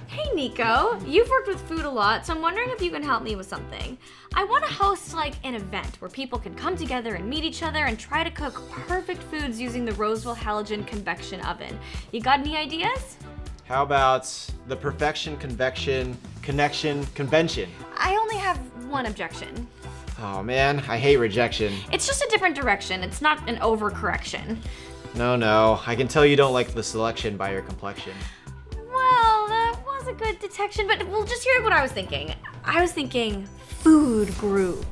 Hey Nico, you've worked with food a lot, so I'm wondering if you can help me with something. I want to host like an event where people can come together and meet each other and try to cook perfect foods using the Rosewill Halogen Convection oven. You got any ideas? How about the Perfection Convection Connection Convention? I only have one objection. Oh man, I hate rejection. It's just a different direction. It's not an overcorrection. No, I can tell you don't like the selection by your complexion. Well, that was a good detection, but we'll just hear what I was thinking. I was thinking food group.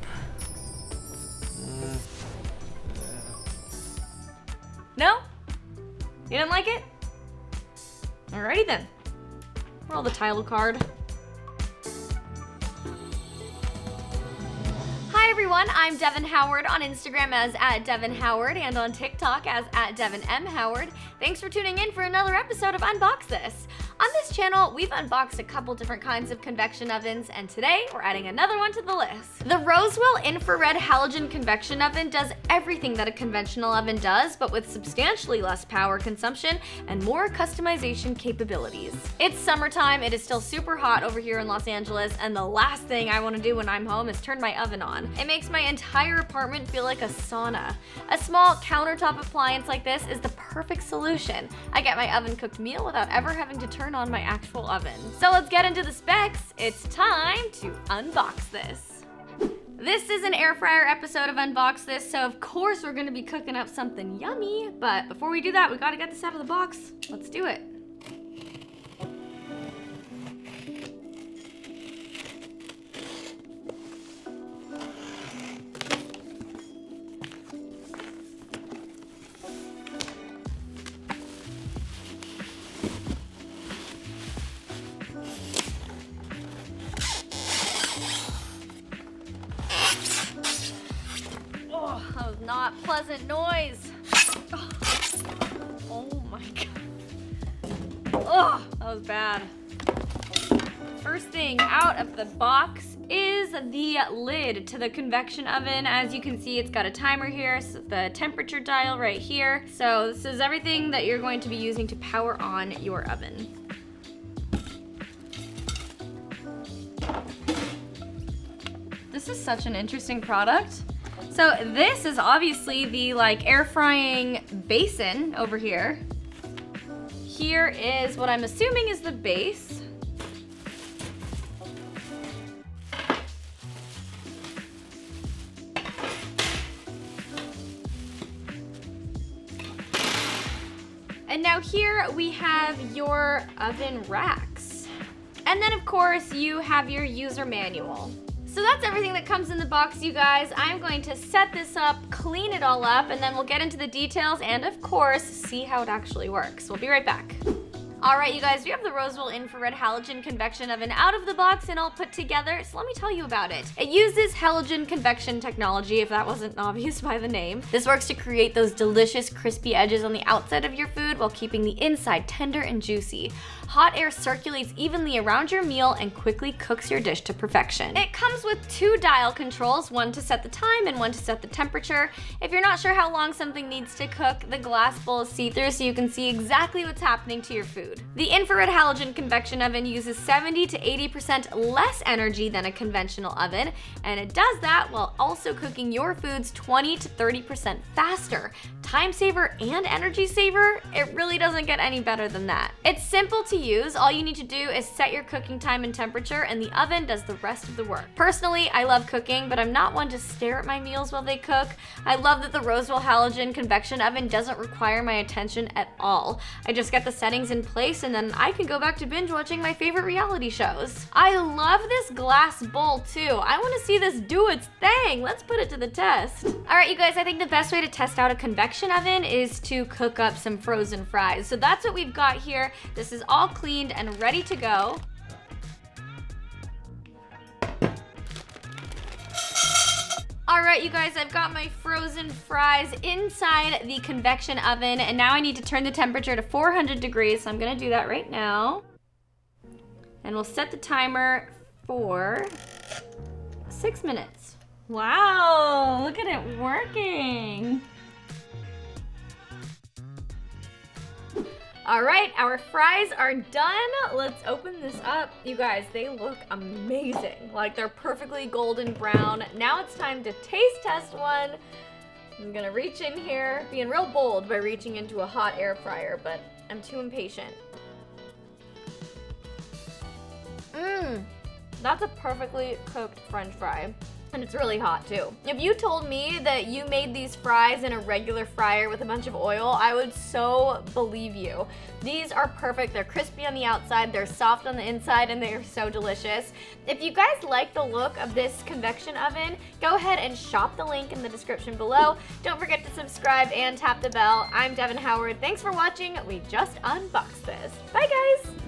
No? You didn't like it? Alrighty then. Roll the title card. Hi everyone, I'm Devin Howard on Instagram as @DevinHoward and on TikTok as @DevinMHoward. Thanks for tuning in for another episode of Unbox This. On this channel, we've unboxed a couple different kinds of convection ovens, and today we're adding another one to the list. The Rosewill Infrared Halogen Convection Oven does everything that a conventional oven does, but with substantially less power consumption and more customization capabilities. It's summertime, it is still super hot over here in Los Angeles, and the last thing I want to do when I'm home is turn my oven on. It makes my entire apartment feel like a sauna. A small countertop appliance like this is the perfect solution. I get my oven-cooked meal without ever having to turn on my actual oven. So let's get into the specs. It's time to unbox this. This is an air fryer episode of Unbox This, so of course we're gonna be cooking up something yummy, but before we do that, we gotta get this out of the box. Let's do it. That was not pleasant noise. Oh my god. Oh, that was bad. First thing out of the box is the lid to the convection oven. As you can see, it's got a timer here, so the temperature dial right here. So this is everything that you're going to be using to power on your oven. This is such an interesting product. So this is obviously the air frying basin over here. Here is what I'm assuming is the base. And now here we have your oven racks. And then of course you have your user manual. So that's everything that comes in the box, you guys. I'm going to set this up, clean it all up, and then we'll get into the details and, of course, see how it actually works. We'll be right back. All right, you guys, we have the Rosewill Infrared Halogen Convection Oven out of the box and all put together, so let me tell you about it. It uses halogen convection technology, if that wasn't obvious by the name. This works to create those delicious crispy edges on the outside of your food while keeping the inside tender and juicy. Hot air circulates evenly around your meal and quickly cooks your dish to perfection. It comes with 2 dial controls, one to set the time and one to set the temperature. If you're not sure how long something needs to cook, the glass bowl is see-through so you can see exactly what's happening to your food. The infrared halogen convection oven uses 70 to 80% less energy than a conventional oven, and it does that while also cooking your foods 20 to 30% faster. Time saver and energy saver? It really doesn't get any better than that. It's simple to use. All you need to do is set your cooking time and temperature, and the oven does the rest of the work. Personally, I love cooking, but I'm not one to stare at my meals while they cook. I love that the Rosewill Halogen Convection Oven doesn't require my attention at all. I just get the settings in place, and then I can go back to binge watching my favorite reality shows. I love this glass bowl too. I want to see this do its thing. Let's put it to the test. All right, you guys, I think the best way to test out a convection oven is to cook up some frozen fries. So that's what we've got here. This is all cleaned and ready to go. All right, you guys, I've got my frozen fries inside the convection oven, and now I need to turn the temperature to 400 degrees, so I'm gonna do that right now. And we'll set the timer for 6 minutes. Wow, look at it working. All right, our fries are done. Let's open this up. You guys, they look amazing. Like they're perfectly golden brown. Now it's time to taste test one. I'm gonna reach in here, being real bold by reaching into a hot air fryer, but I'm too impatient. That's a perfectly cooked French fry. And it's really hot too. If you told me that you made these fries in a regular fryer with a bunch of oil, I would so believe you. These are perfect. They're crispy on the outside, they're soft on the inside, and they are so delicious. If you guys like the look of this convection oven, go ahead and shop the link in the description below. Don't forget to subscribe and tap the bell. I'm Devin Howard. Thanks for watching. We just unboxed this. Bye guys.